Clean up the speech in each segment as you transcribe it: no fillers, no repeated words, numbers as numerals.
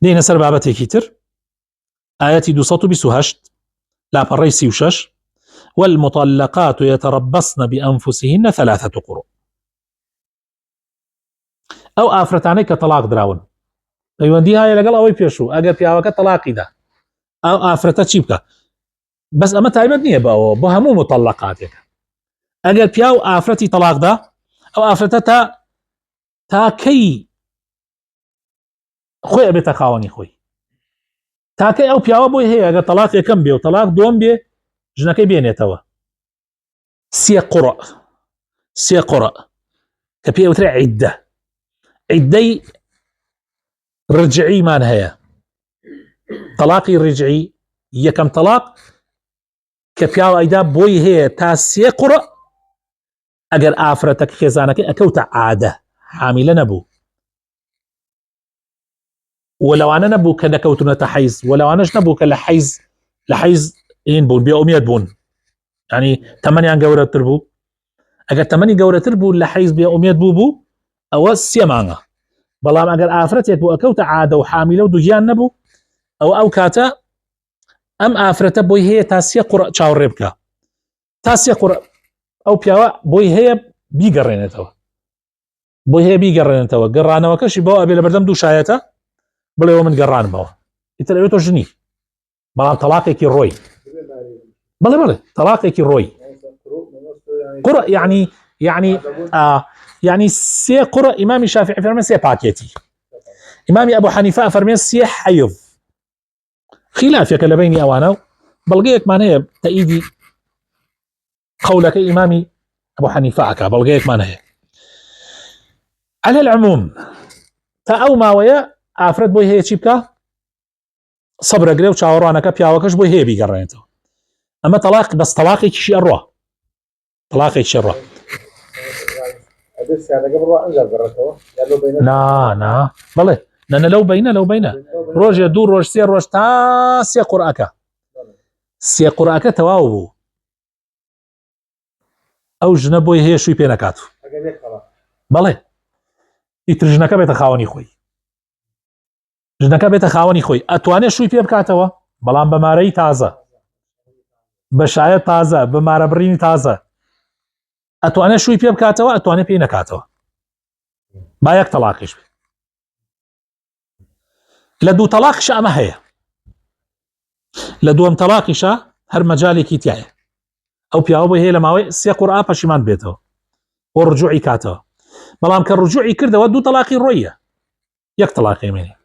دينا سر بابتي كتر آياتي 228 لا بري 36 والمطلقات يتربصن بأنفسهن 3 قروء أو آفرتاني كطلاق دراون أيوان هاي لقل أوي بيشو أجر بياوك طلاقي ده أو آفرتا تشيبكا بس أما تايمت نية بو همو مطلقاتك أجر بياو آفرتي طلاق ده أو آفرتا تا كي خوي أبي تخاوني خوي تا كي أو بياو بوي هي أجر طلاق يكم بي وطلاق دوم بي جنكي بيني توا سي قرأ كبياو ترى عدي رجعي ما نهاية طلاقي رجعي يكم طلاق كبياو أيدا بوي هي تا سي قرأ أجر آفرتك خزانك أكوت عادة حاملة نبو ولو أنا نبو كنكوتنا تحيز ولو أنا نبو كلحيز إن بون بيوميات بون يعني 8 جورة تربو أجر 8 جورة تربو لحيز بيوميات بوبو أو سيمانا بلام أجر آفرتك بو أكوت عادة وحاملة ودجيان نبو أو كاتا أم آفرته بوي هي تاسيا قرأ شاور ربكا تاسيا قرأ أو بيوا بوي هي بيقرنتوا قرانا وكشي بوا أبي لبردم دو شايته بلا يوم من قران بوا يتلقيتو جني بلا طلاقك الروي بلا طلاقك الروي قرأ يعني سي قرأ إمام الشافعي فرمي سي باكيتي إمام أبو حنيفة فرمي سي حيض خلافك لبيني أوانا بلغيك معناها تأيدي قولك إمامي أبو حنيفة عكا بلغيك معناها على العموم تا ما ويا آفرت بوي هي تشيبكا صبر قريو شاورانك بياوكش بوي هي بيقرنتو أما طلاق بس طلاقي شيء الروح طلاقي شيء الروح نا بلى لأن لو بينا روج يدور روج سير روج تا سي قرأك تواوبو أو جنبوي هي شوي بينكاتو بلى يترجنك بيت خاوني خوي أتواني شوي بيبكاتوا بلان بماري تازة بشاية تازة بمارا بريني تازة أتواني شوي بيبكاتوا أتواني بينكاتوا بايك طلاقش لدو طلاقش أما هي لدو ام طلاقش هر مجالي كيتياي أو بياوبي هي لماوي سي قرآن باشيمان بيتو ورجوعي كاتوا بلان كالرجوعي كرده ودو طلاقي روية يك طلاقي مني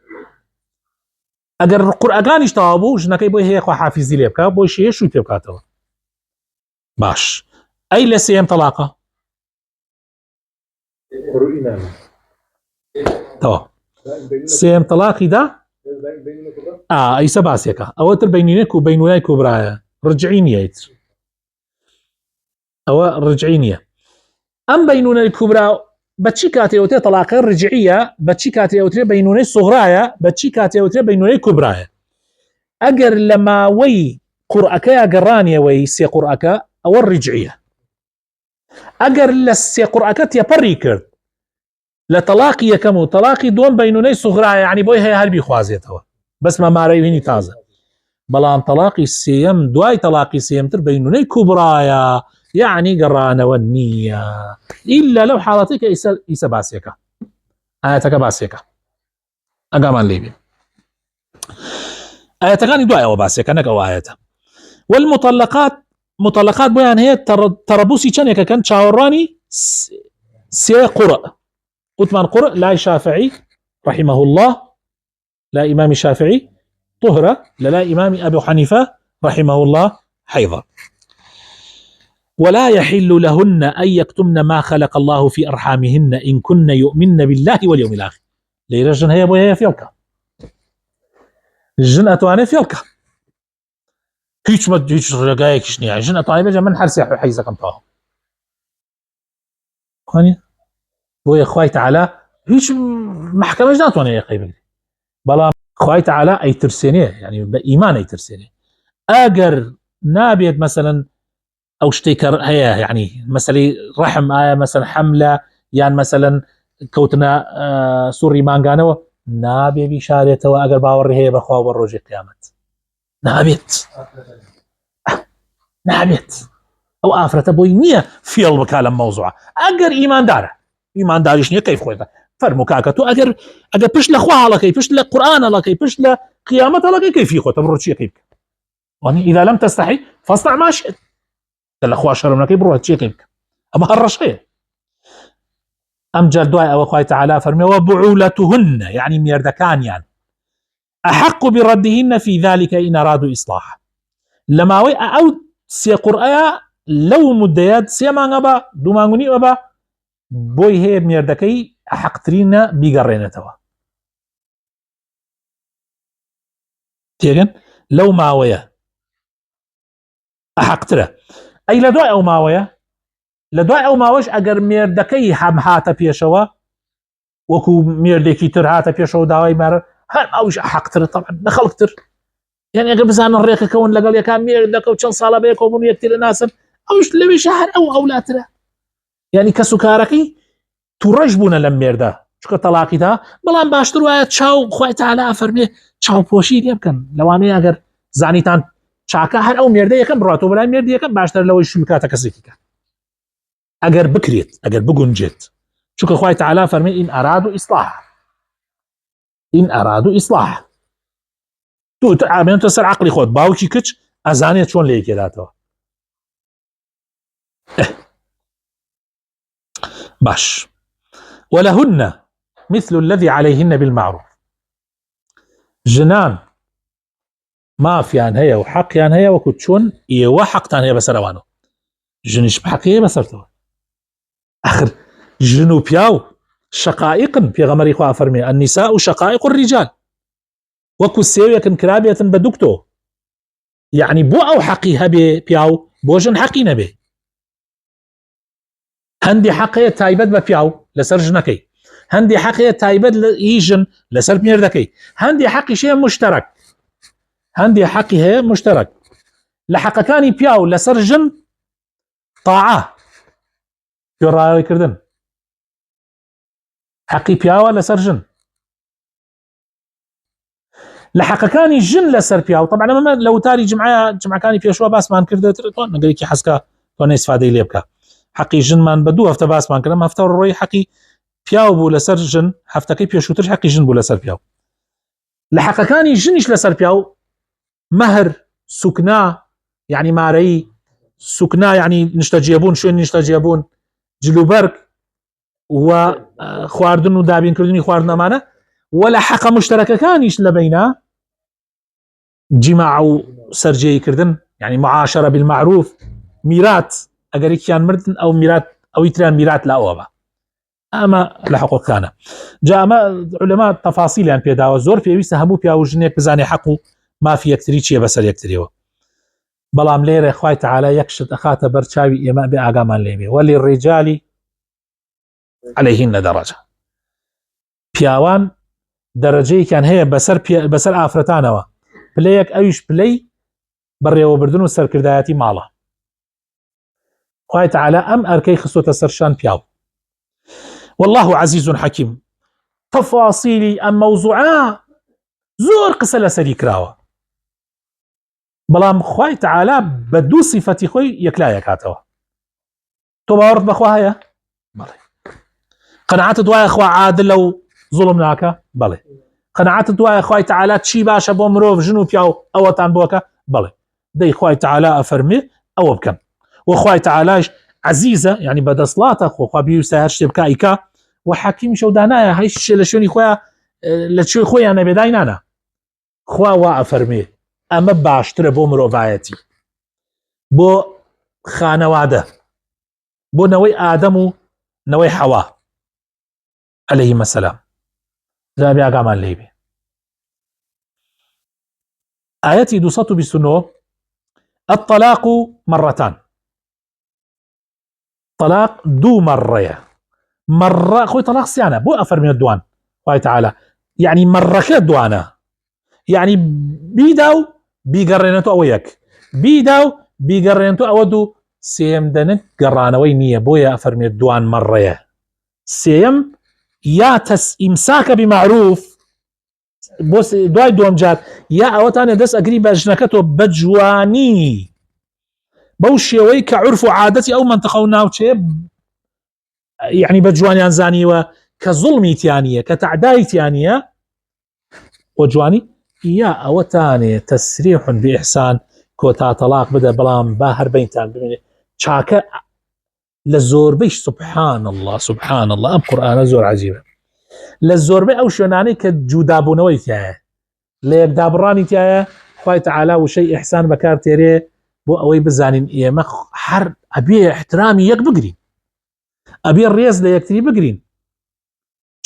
اگر قرآنش تابو جنكي بوي هي خو حافظي ليبكا بوي شي شو تبكاتو باش اي لسيم طلاقه تو سيم طلاقي ده اي سباسيكا او تر بينينك وبينولاي كبرى رجعينيه او رجعينيه ام بينونا الكبرى بتشيكاتي اوتي طلاق الرجعيه بتشيكاتي اوتي بينوني صغرايا بتشيكاتي اوتي بينوني كبرايا اجر لما وي قرأكا قرانيا وي سي قرأكا او الرجعيه اجر لسي قرأكا تيبري كرد لطلاقي كمو طلاقي دون بينوني صغرايا يعني بوي هي هل بيخوازيتوا بس ما ماريويني تازه بلان طلاقي السيم دواي طلاقي سيم تر بينوني كبرايا يعني قرانا والنية إلا لو حالتك إيسا باسيكا آياتك باسيكا أقامان ليبي آياتك أني دعاء وباسيكا نقو آياتا مطلقات بيان هي تربوسي كانك كان شاوراني سي قرأ أثمان قرأ لا شافعي رحمه الله لا إمام شافعي طهرة لا إمام أبو حنيفة رحمه الله حيضا ولا يحل لهن أن يكتمن ما خلق الله في أرحامهن إن كن يؤمن بالله واليوم الآخر ليرى الجن هي بوهي فيلك الجن أتواني فيلك هيش رقايك شنيا الجن أتواني بجا من حرسي حيزة كم طاهم خاني بوهي أخوي تعالى هيش محكمة جناتواني يا خيبك بلا أخوي تعالى أي ترسينيه يعني بإيمان أي ترسينيه أجر نابيت مثلا او شتيكر هي يعني مثلا رحم مثلا حمله يعني مثلا كوتنا سوري مانغانو نابێ بیشارێتەوە ئەگەر باوەڕی هەیە بەخوا بە ڕۆژی قیامەت. نابێت ئەو ئافرەتە بۆی نییە فێڵ بک لەم مەوزوعە. ئەگەر ئیمانداریش نییە کەیف خۆیتە فەرموو کاکە تۆ ئەگەر پشت لە خوا هەڵەکەی، پشت لە قورئان هەڵەکەی، پشت لە قیامەت هەڵەکەی کەیفی خۆتە بڕۆ چیەکەی بکە. إذا لم تستحي فاصنع ما شئت. لەخوا شەرم نەکەی بڕۆ چیەکەی بکە. ئەمە هەر ڕەشەیە. ئەم جار دوای ئەوە خوای تەعالا فەرمێ وبعولتهن يعني مێردەکانیان أحق بردهن في ذلك إن أرادوا إصلاحا. لەماوەی ئەو سێ قورئەیە لەو مدەیەت سێ مانگە بە دوو مانگ و نیمە بە بۆی هەیە مێردەکەی ئەحەقترینە بیگەڕێنێتەوە. تێگەن لەو ماوەیە ئەحەقترە. ئەی لە دوای ئەو ماوەیە، لە دوای ئەو ماوەش ئەگەر مێردەکەی هەم هاتە پێشەوە وەکو مێردێکی تر هاتە پێشەوە داوای مارە هەر ئەوش ئەحەقترە طبعا لە خەڵکتر. یعنی ئەگەر بزانن ڕێکەکەون لەگەڵ یەکان مێردەکە و چەند ساڵە بەیەکەوە بوون یەکتر ناسن ئەوش لەوێش هەر ئەو ئەولاترە. یعنی کەس و کارەکەی تووڕەش بوونە لەم مێردە چکە تەلاقیدا. بەڵام باشتر وایە چاو خوای تەعالا فەرمێ چاوپۆشی لێ بکەن. لەوانەیە ئەگەر زانیتان چاکە هەر ئەو مێردە یەکەم بڕاتەوە بەلای مێردی یەکەم باشتر لەوەی شوکاتە کەسێکی کە ئەگەر بکرێت ئەگەر بگونجێت. چونکە خوای تەعالا فەرمێ إن أرادوا إصلاحا. تو عامێنتە سەر عەقڵی خۆت. باوکی کچ ئەزانێت چۆن لە یەکێداتەوە. باش. ولهن مثل الذي عليهن بالمعروف. ژنان مافیان هەیە و حەقیان هەیە وەکو چۆن ئێوە حەقتان هەیە بەسەر ئەوانەوە. ژنیش حەقی هەیە بەسەرتەوە. آخر ژن و پیاو شقائقن. پێغەمبەری خوا فەرمێ النساء شقائق الرجال. وەکو سێوێکن کرابێتن بە دوکتۆ. یعنی بۆ ئەو حەقی هەبێ پیاو بۆ ژن حەقی نەبێ. هەندی حەقەیە تایبەت بە پیاو لەسەر ژنەکەی، هەندی حەقەیە تایبەت لە ژن لەسەر مێردەکەی، هەندی حەقیش هەیە مشتەرەک. هەندی حەقی هەیە مشتەرەک. لە حەقەکانی پیاو لەسەر ژن طاعە گوێڕایەوەیکردن. حەقی پیاوە لەسەر ژن. لە حەقەکانی ژن لەسەر پیاو طبعا ئەمە لە وتاری جمعەکانی پێشوە باسمان کردێتەوە نەگەرێکی حەسکە تۆ ئیسفادەی لێ بکە. حەقی ژنمان بە دوو هەفتە باسمان کردم. هەفتە ڕۆی حەقی پیاو بوو لەسەر ژن، هەفتەکەی پێشووتر حەقی ژن بوو لەسەر پیاو. لە حەقەکانی ژنیش لەسەر پیاو مەهر، سوکنا یعنی مارەی، سوکنا یعنی نیشتەجێبوون، شوێنی نیشتەجێبوون، جلوبەرگ و خواردن و دابینکردنی خواردنەمانە. و لە حەقە مشتەرەکەکانیش لە بەینا جیماع و سەرجێیکردن یعنی معاشرە بالمعروف، میرات ئەگەر یەکیان مردن ئەو میرات ئەوی تریان میرات لە ئەوە بە. ئەمە لە حقوقەکانە. جا ئەمە عولەما تەفاسیلیان پێداوە. زۆر پێویستە هەموو پیا و ژنێک بزانێ حەق و مافی یەکتری چییە بەسەر یەکتریەوە. بەڵام لێرە خوای تەعالا یەک شت ئەخاتە بەر چاوی ئێمە بێ ئاگامان لێ بێ. وەلللڕیجالی عەلەیهن دەرەجە. پیاوان دەرەجەیەکیان هەیە بەسەر ئافرەتانەوە. پلەیەک ئەویش پلەی بەڕێوەبردن و سەرکردایەتی ماڵە. خوای تەعالا ئەم ئەرکەی خستۆتە سەر شان پیاو. والله عزیز حەکیم. تەفاسیلی ئەم مەوزوعە زۆر قسە لەسەری کراوە. بەڵام خوای تەعالا بە دوو سیفەتی خۆی یەکلایە کاتەوە. تۆ باوەڕت بەخوا هەیە؟ بەڵێ. قەناعەتت وایە خوا عادلە و زوڵم ناکە؟ بەڵێ. قەناعەتت وایە خوای تەعالا چی باشە بۆ مرۆڤ ژن و پیاو ئەوەتان بۆکە؟ بەڵێ. دەی خوای تەعالا ئەفەرمێ ئەوە بکەن. و خوای تەعالاش عەزیزە یعنی بەدەسڵاتە خۆخوا بیویستە هەر شتێ بکە ئیکا. و حەکیمیشە و دانایە هیچ شتێ لە شوێنی خۆیان لە کوێی خۆیان نەبێ داینانە. خوا وا ئەفەرمێ ئەمە باشترە بۆ مرۆڤایەتی، بۆ خانەوادە، بۆ نەوەی ئادەم و نەوەی حەوا عەلەیهیمە سەلام. جابێ ئاگامان لێ بێ. ئاەتی 229 الطلاق مرتان. طلاق دوو مەڕەیە. مەڕە خۆی طلاق سیانە بۆ ئەفەرمێت دوان خوای تەعالا یعنی مەڕەکە دوانە. یعنی بیدا و بیگەڕێنێتەوە ئەوە یەک، بیدا و بیگەڕێنێتەوە ئەوە دوو، سێم دەنت گەڕانەوەی نییە. بۆیە ئەفەرمێت دوان مەڕەیە. سێم یا ئیمساکە بمعروف بۆ دوای دوم جار یا ئەوەتانە دەست ئەگری بە ژنەکەتەوە بە جوانی بەو شێوەی کە عورف و عادەتی ئەو منتەخە و ناوچەیە یعنی بە جوانیان زانیوە کە زوڵمیتیانە کە تعدایتیانە بۆ جوانی یا ئەوەتانێ تەسریح بإحسان کۆتا تەلاق بدە بەڵام با هەر بەینتان ببینێ چاکە لە زۆربەی سبحان الله سبحان الله ئەم قورئانە زۆر عەجیبە لە زۆربەی ئەو شوێنانەی کە جودابوونەوەی تایە لە یەکدابڕانی تایە خوای تەعالا وشەی ئیحسان بەکار تێرێ بۆ ئەوەی بزانین ئێمە هەر ئەبێ احترامی یەک بگرین ئەبێ ڕێز لە یەکتری بگرین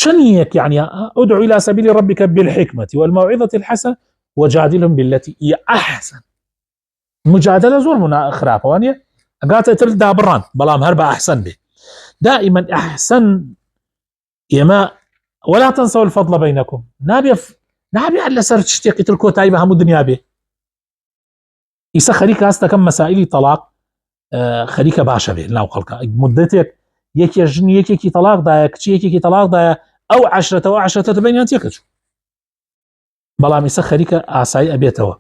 چەند یەک يعني ادعو إلى سبيل ربك بالحكمة والموعظة الحسنة وجادلهم بالتي هي أحسن مجادلة زور منا خراپە وانە ئەگاتە تر دابڕان بەڵام هەر بە ئەحسن بێ دائما أحسن ئێمە ولا تنسوا الفضل بينكم نابێ لەسەر شتێکی تر کۆتایی بە هەموو دنیا بێ ئیسا خەریکە هەستەکەم مەسائلی تەلاق خەریکە باشە بێ ناو خەڵکە مدەتێک یەکێ ژن یەکێکی تەلاقدایە کچی یەکێکی تەلاقدایە ئەو عەشرەتە بینیان تێکەچوو بەڵام ئیسا خەریکە ئاسایی ئەبێتەوە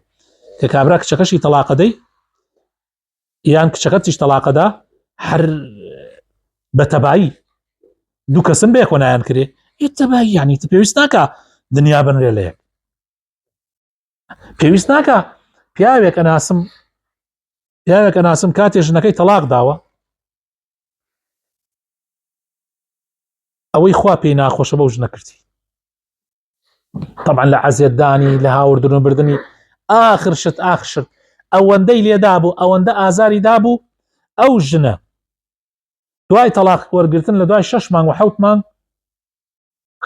کە کابرا کچەکەشی تەلاقەدەی یان کچەکە تیش تەلاقەدا هەر بە تەبایی دوو کەسن بێ کۆنایان کرێ تەبایی یعنی پێویست ناکە دنیا بنرێ لە یەک پێویست ناکە پیاوێک ئەناسم کاتێ ژنەکەی تەلاق داوە ئەوەی خوا پێی ناخۆشە بەو ژنە کردی طبعا لە عەزیەتدانی لە هاوردن و بردننی ئاخر شت ئەوەندەی لێدا بوو ئەوەندە ئازاری دابوو ئەو ژنە دوای تەلاق وەرگرتن لە دوای 6 مانگ و 7 مانگ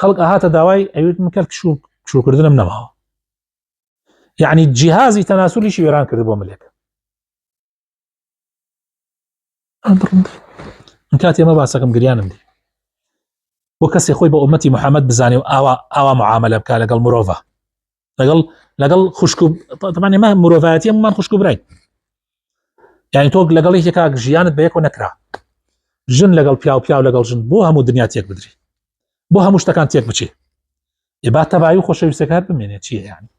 خەڵک ئەهاتە داوای ئەوێت من کەل کشوکردنم نەماوە یعنی جیهازی تەناسولیشی وێران کرد بۆ ملێک من کاتی ئەمە باسەکەم گریانم دی بۆ کەسێک خۆی بە ئومەتی محەممەد بزانێ و ئاوا معاملە بکە لەگەڵ مرۆڤ لەگەڵ خوشک و طبعا ئێمە مرۆڤایەتی هەمومان خوشک و برین یعنی تۆ لەگەڵ یەکێکا ژیانت بە یەکەوە نەکرا ژن لەگەڵ پیاو لەگەڵ ژن بۆ هەموو دنیا تێک بدری بۆ هەموو شتەکان تێک بچێ ئێبا تەبایی و خۆشەویستەکان بمێنێت چیە یعنی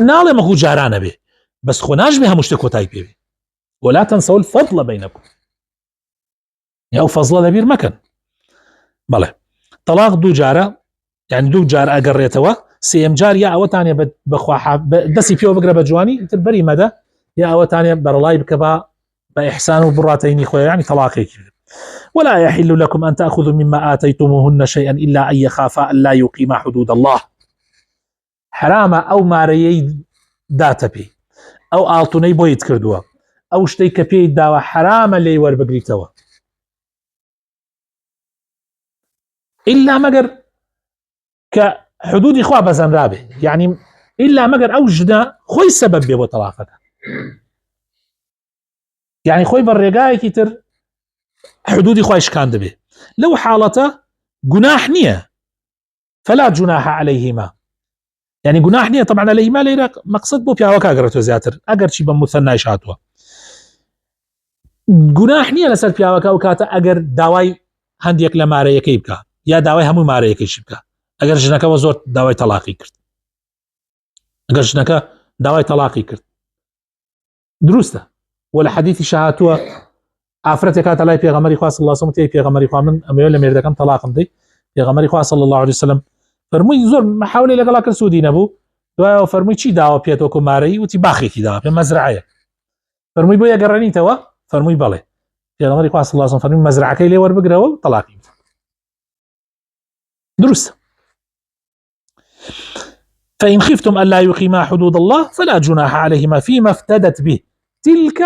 ناڵێ مەخوو جارانە بێ بەس خۆ ناژمێ هەموو شتێک کۆتایی پێوێ ولا تنسوا الفضل بينكم ئەو فەزڵە لەبیر مەکەن بەڵێ تەلاق دوو جارە یعنی دوو جار ئەگەڕێتەوە سێم جار یا ئەوەتانێ بەخوا دەستی پێوە بگرە بە جوانی تر بەری مەدە یا ئەوەتانێ بەرەڵای بکە بە ئیحسان و بڕاتەینی خۆی یعنی تەلاقێکی ولا يحل لكم أن تأخذوا مما آتيتموهن شيئا إلا أن يخافا أن لا يقيما حدود الله حرامە ئەو مارەیەی داتە پێی ئەو ئاڵتونەی بۆیت کردووە ئەو شتەی کە پێی داوە حرامە لێی وەربگریتەوە إلا مەگەر کە حدودی خوا بەزەنرا بێ یعنی إلا مەگەر ئەو ژنە خۆی سەبەب بێ بۆ تەلاقەکە یعنی خۆی بە ڕێگایەکی تر حدودی خوای شکان دەبێ لەو حاڵەتە گوناح نییە فلا جناح عليهما يعني گوناح نییە طبعا عليهما لێرە مەقصد بۆ پیاوەکە گەڕێتەوە زیاتر ئەگەر چی بە موثەنایش هاتووە گوناح نییە لەسەر پیاوەکە و کاتە ئەگەر داوای هەندێک لە مارەیەکەی بکە یا داوای هەموو مارەیەکەیشی بکە ئەگەر ژنەکەەوە زۆر داوای تەلاقی کرد ئەگەر ژنەکە داوای تەلاقی کرد دروستە وە لە حەدیثی شەهاتووە ئافرەتێک کاتە لای پێغەمبەری خوا صلی الله علیه و سلم پێغەمبەری خوا من ئەمەوێ لە مێردەکەم تەلاقم دەی پێغەمبەری خوا صلی الله علیه و سلم فەرمووی زۆر محاولەی لەگەڵا کرد سوودی نەبوو دوایەوە فەرمووی چی داوە پێت وەکو مارەی وتی باخێکی داوە پێ مەزرعەیە فەرمووی بۆ یەگەڕێنیتەوە فەرمووی بەڵێ پێغەمبەری خوا صلی الله علیه و سلم فەرمووی مەزرعەکەی لێ وەربگرەوە و تەلاقی دروستە فإن خفتم ألا يقيما حدود الله فلا جناح عليهما فيما افتدت به تلك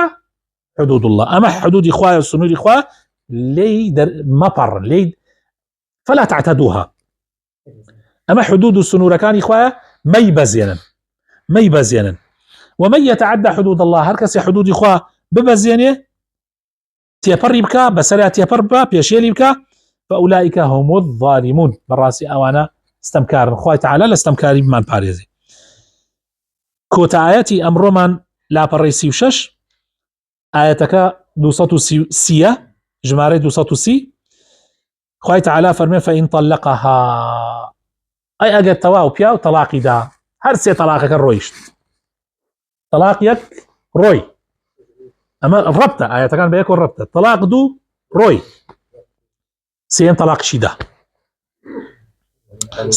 حدود الله أما حدود إخوة وسنود إخوة مطر فلا تعتدوها أما حدود السنور كان إخوة مي بزينا ومن يتعدى حدود الله هركس حدود إخوة ببزينه تيبر بكا بسرعة تيبر بيشيل بكا فأولئك هم الظالمون بالراسي أوانا استمكار خوي تعالى لاستمكاري بمان باريزي كوتا آياتي أمر من لا بريسي وشش آياتك 230 جماري 230 خوي تعالى فرمي فإن طلقها ئەی ئەگەر تەواو پیا و تەلاقی دا هەر سێ تەلاقەکە ڕۆیشت تەلاق یەک ڕۆی ئەمە ڕەبتە ئاەتەکان بە یەک ڕەبتە تەلاق دوو ڕۆی سێم تەلاقیشی دا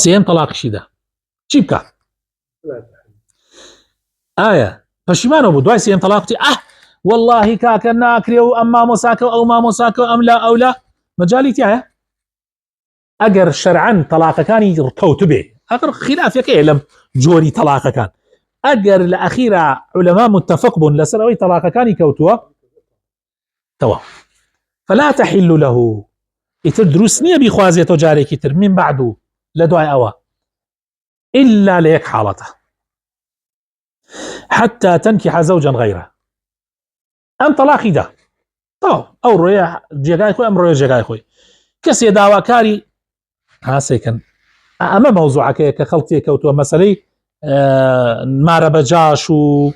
سێم تەلاقیشی دا چی بکات ئایا پەشیمانەوە بوو دوای سێم تەلاقتی واللهی کاکە ناکرێ و ئەم مامۆساکە و ئەو مامۆساکە و ئەم لا ئەو لا مەجالی تایە ئەگەر شەرعەن تەلاقەکانی کەوت بێ ئەگەر خلافەکەیە لەم جۆری تەلاقەکان ئەگەر لە ئەخیرا عولەما متفق بوون لەسەر ئەوەی تەلاقەکانی کەوتووە تەواو فلا تحل له ئیتر دروست نییە بیخوازێتەوە جارێکی تر من بعد لە دوای ئەوە إلا لە یەک حاڵەتە حتى تنكح زوجا غيره ئەم تەلاقی دا تەواو ئەو ڕۆیە جێگای خۆی ئەم ڕۆیە جێگای خۆی کەسێ داواکاری هاسێکن ئەمە مەوزوعەکەیە کە خەڵکی کەوتووە مەسەلەی مارە بەجاش و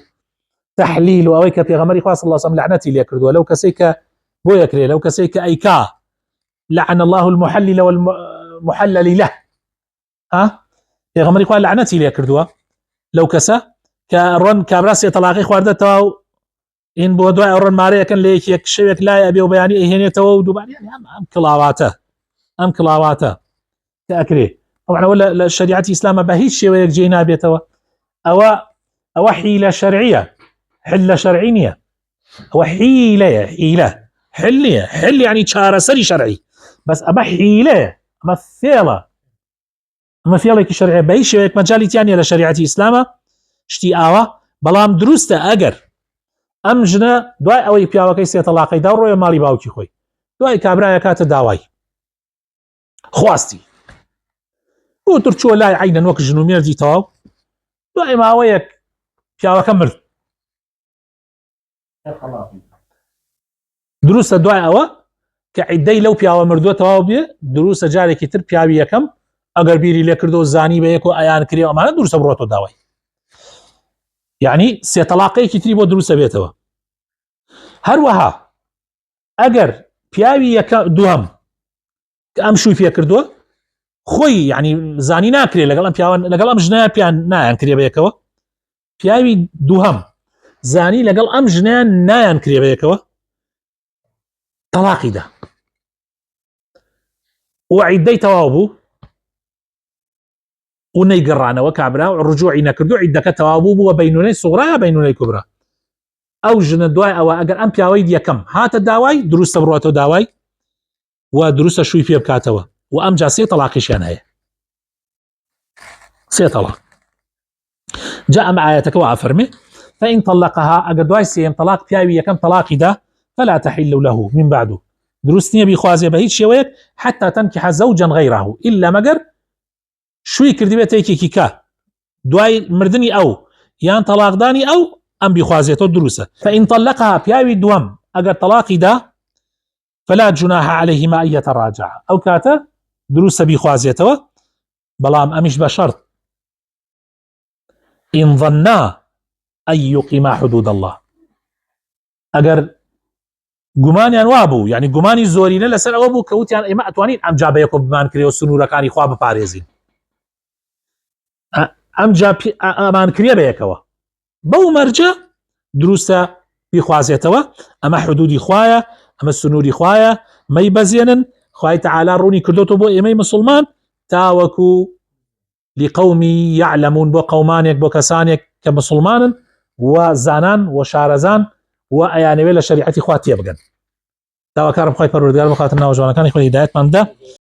تحلیل و ئەوەی کە پێغەمبەری خوا صلی الله علیه و سلم لعنەتی لێ کردووە لەو کەسەی کە بۆ یەکرێ لەو کەسەی کە ئەیکا لعن الله المحلل والمحلل له پێغەمبەری خوا لعنەتی لێ کردووە لەو کەسە کە ڕۆن کابرا سێ تەلاقی خواردەتەوە و این بۆ دوای ڕۆن مارەیەکەن لە یەک شەوێک لای ئەبێ و بەیانی ئەهێنێتەوە و دووبارە ئەم کڵاواتە کە ئەکرێ طبعا لە شریعەتی ئیسلامە بە هیچ شێوەیەک جێی نابێتەوە ئەوە حیلە شەرعیە حلە شەرعی نییە ئەوە حیلەیە حل نییە حل یعنی چارەسەری شەرعی بەس ئەمە حیلەیە ئەمە فێڵە ئەمە فێڵێکی شەرعیە بە هیچ شێوەیەک مەجالی تیان نییە لە شریعەتی ئیسلامە شتی ئاوا بەڵام دروستە ئەگەر ئەم ژنە دوای ئەوەی پیاوەکەی سێ تەلاقەی دا ڕۆیە ماڵی باوکی خۆی دوای کابرایە کاتە داوای خواستی بۆ ترچووە لای عینەن وەک ژن و مێردی تەواو دوای ماوەیەک پیاوەکە مرد دروستە دوای ئەوە کە عیدەی لەو پیاوە مردووە تەواو بێ دروستە جارێکی تر پیاوی یەکەم ئەگەر بیری لێ کردو و زانی بە یەک و ئەیان کرێ ئەمانە دروستە بڕۆتەوە داوای یعنی سێ تەلاقەیەکی تری بۆ دروستە بێتەوە هەروەها ئەگەر پیاوی دووەم کە ئەم شووی پێ کردووە خۆی یعنی زانی ناکرێت لەگەڵ ئەم پیاوە لەگەڵ ئەم ژنە پیان نایان کرێ بە یەکەوە پیاوی دووهەم زانی لەگەڵ ئەم ژنیان نایان کرێ بە یەکەوە تەلاقی دا و عیدەی تەواو بوو و نەیگەڕانەوە کابرا و ڕجوعی نەکردو عیدەکە تەواو بوو بووە بەینونەی سوغرا یا بەینونەی کوبرا ئەو ژنە دوای ئەوە ئەگەر ئەم پیاوەی یەکەم هاتە داوای دروستە بڕاتەوە داوای و دروستە شووی پێ بکاتەوە و ئەم جا سێ تەلاقیشیان هەیە سێ تەلاق جا ئەم ئاەتەکە وا فەرمێ فإن طلقها ئەگەر دوای سێم تەلاق پیاوی یەکەم تەلاقی دا فلا تحل له من بعد دروست نییە بیخوازێ بە هیچ شێوەیەک حتى تنكح زوجا غيره إلا مەگەر شووی کردی بێتە یەکێکی کە دوای مردنی ئەو یان تەلاقدانی ئەو ئەم بیخوازێتەوە دروستە فإن طلقها پیاوی دووەم ئەگەر تەلاقی دا فلا جناح عليهما أن يتراجعا ئەو کاتە دروستە بیخوازێتەوە بەڵام ئەمیش بە شەرت إن ظنا أن يقيما حدود الله ئەگەر گومانیان وابوو یعنی گومانی زۆرینە لەسەر ئەوە بوو کە وتیان ئێمە ئەتوانین ئەم جا بە یەکۆ بمان کرێ و سنوورەکانی خوا بپارێزین ئەم جا ئەمان کرێ بە یەکەوە بەو مەرجە دروستە بیخوازێتەوە ئەمە حدودی خوایە ئەمە سنووری خوایە مەی بەزێنن خوای تەعالا ڕوونی کردوتەوە بۆ ئێمەی مسلمان تاوەکو لقومی يعلمون بۆ قەومانێک بۆ کەسانێک کە مسلمانن و زانان و شارەزان و ئەیانەوێت لە شریعەتی خوا تێبگەن داواکارم خوای پەروەردگار بخاتە ناو جوانەکانی خۆی هیدایەتمان بدە